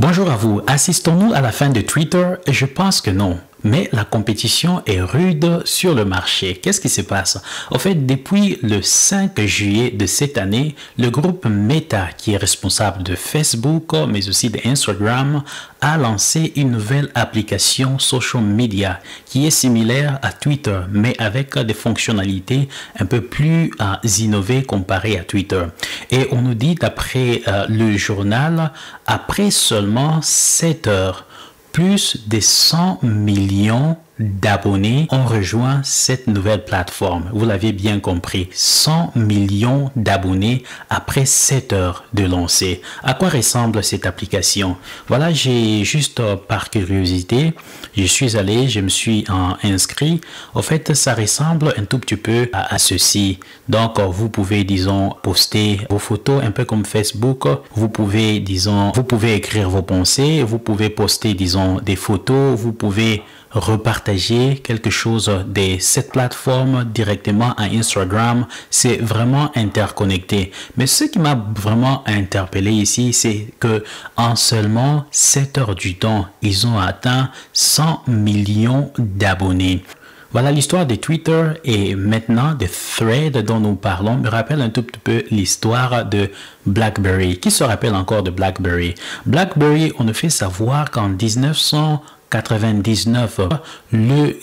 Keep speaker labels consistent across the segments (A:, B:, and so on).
A: Bonjour à vous. Assistons-nous à la fin de Twitter? Je pense que non. Mais la compétition est rude sur le marché. Qu'est-ce qui se passe? En fait, depuis le 5 juillet de cette année, le groupe Meta, qui est responsable de Facebook, mais aussi d'Instagram, a lancé une nouvelle application social media qui est similaire à Twitter, mais avec des fonctionnalités un peu plus innovées comparées à Twitter. Et on nous dit, d'après le journal, après seulement 7 heures, plus de 100 millions d'abonnés ont rejoint cette nouvelle plateforme. Vous l'avez bien compris, 100 millions d'abonnés après 7 heures de lancer. À quoi ressemble cette application? Voilà, j'ai juste par curiosité, je suis allé, je me suis inscrit. En fait, ça ressemble un tout petit peu à ceci. Donc, vous pouvez, disons, poster vos photos un peu comme Facebook. Vous pouvez, disons, vous pouvez écrire vos pensées. Vous pouvez poster, disons, des photos. Vous pouvez repartager quelque chose de cette plateforme directement à Instagram. C'est vraiment interconnecté. Mais ce qui m'a vraiment interpellé ici, c'est que en seulement 7 heures du temps, ils ont atteint 100 millions d'abonnés. Voilà, l'histoire de Twitter et maintenant de Thread dont nous parlons me rappelle un tout petit peu l'histoire de BlackBerry. Qui se rappelle encore de BlackBerry? BlackBerry, on nous fait savoir qu'en 1999,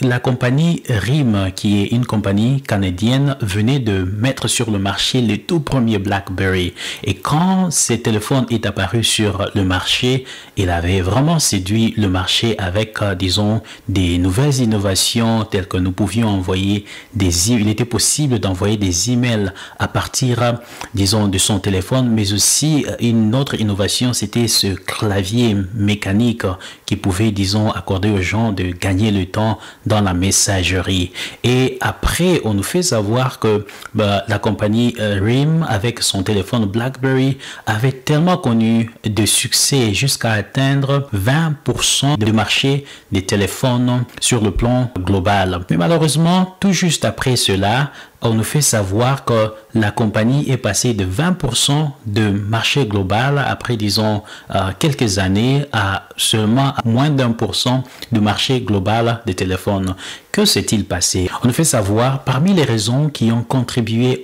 A: la compagnie RIM, qui est une compagnie canadienne, venait de mettre sur le marché le tout premier BlackBerry. Et quand ce téléphone est apparu sur le marché, il avait vraiment séduit le marché avec, disons, des nouvelles innovations telles que nous pouvions envoyer il était possible d'envoyer des emails à partir, disons, de son téléphone, mais aussi une autre innovation, c'était ce clavier mécanique qui pouvait, disons, accorder aux gens de gagner le temps dans la messagerie. Et après, on nous fait savoir que la compagnie RIM, avec son téléphone BlackBerry, avait tellement connu de succès jusqu'à atteindre 20% du marché des téléphones sur le plan global. Mais malheureusement, tout juste après cela, on nous fait savoir que la compagnie est passée de 20% de marché global après, disons, quelques années à seulement moins d'1% du marché global des téléphones. Que s'est-il passé? On nous fait savoir, parmi les raisons qui ont contribué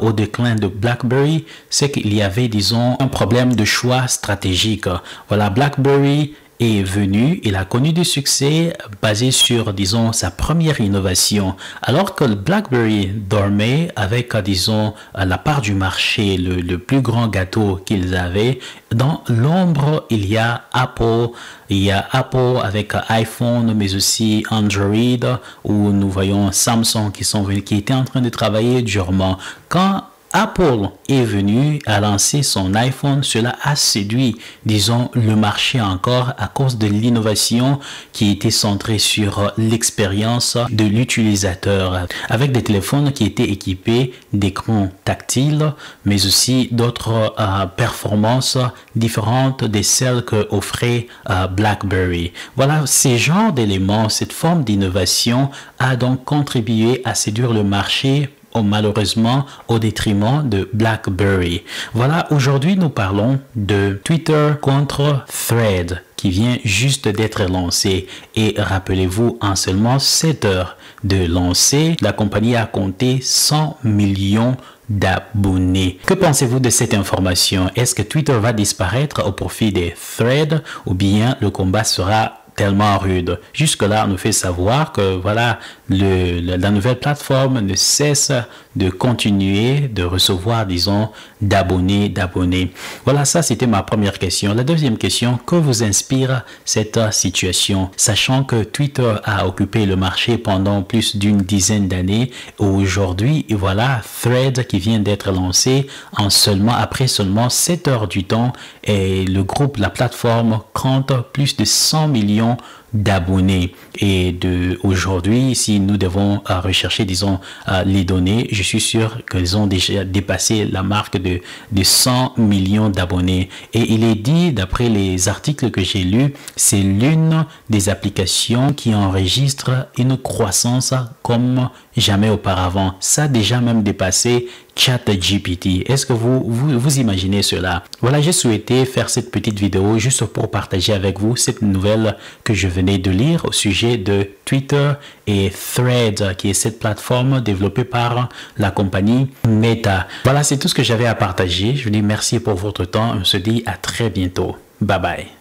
A: au déclin de BlackBerry, c'est qu'il y avait, disons, un problème de choix stratégique. Voilà, BlackBerry est venu, il a connu du succès basé sur, disons, sa première innovation. Alors que le BlackBerry dormait avec, disons, la part du marché, le plus grand gâteau qu'ils avaient, dans l'ombre, il y a Apple. Il y a Apple avec iPhone, mais aussi Android, où nous voyons Samsung qui étaient en train de travailler durement. Quand Apple est venu à lancer son iPhone, cela a séduit, disons, le marché encore à cause de l'innovation qui était centrée sur l'expérience de l'utilisateur, avec des téléphones qui étaient équipés d'écrans tactiles, mais aussi d'autres performances différentes de celles que offrait BlackBerry. Voilà, ces genres d'éléments, cette forme d'innovation a donc contribué à séduire le marché, malheureusement au détriment de BlackBerry. Voilà, aujourd'hui nous parlons de Twitter contre Thread qui vient juste d'être lancé. Et rappelez-vous, en seulement 7 heures de lancer, la compagnie a compté 100 millions d'abonnés. Que pensez-vous de cette information? Est-ce que Twitter va disparaître au profit des Threads ou bien le combat sera tellement rude? Jusque-là, on nous fait savoir que voilà, la nouvelle plateforme ne cesse de continuer de recevoir, disons, d'abonnés. Voilà, ça c'était ma première question. La deuxième question, que vous inspire cette situation? Sachant que Twitter a occupé le marché pendant plus d'une dizaine d'années, aujourd'hui, voilà, Thread qui vient d'être lancé après seulement 7 heures du temps, et le groupe, la plateforme compte plus de 100 millions d'abonnés. Et aujourd'hui, si nous devons rechercher, disons, les données, je suis sûr qu'ils ont déjà dépassé la marque de 100 millions d'abonnés. Et il est dit, d'après les articles que j'ai lus, c'est l'une des applications qui enregistre une croissance comme jamais auparavant. Ça a déjà même dépassé ChatGPT. Est-ce que vous imaginez cela? Voilà, j'ai souhaité faire cette petite vidéo juste pour partager avec vous cette nouvelle que je venais de lire au sujet de Twitter et Threads, qui est cette plateforme développée par la compagnie Meta. Voilà, c'est tout ce que j'avais à partager. Je vous dis merci pour votre temps. On se dit à très bientôt. Bye bye.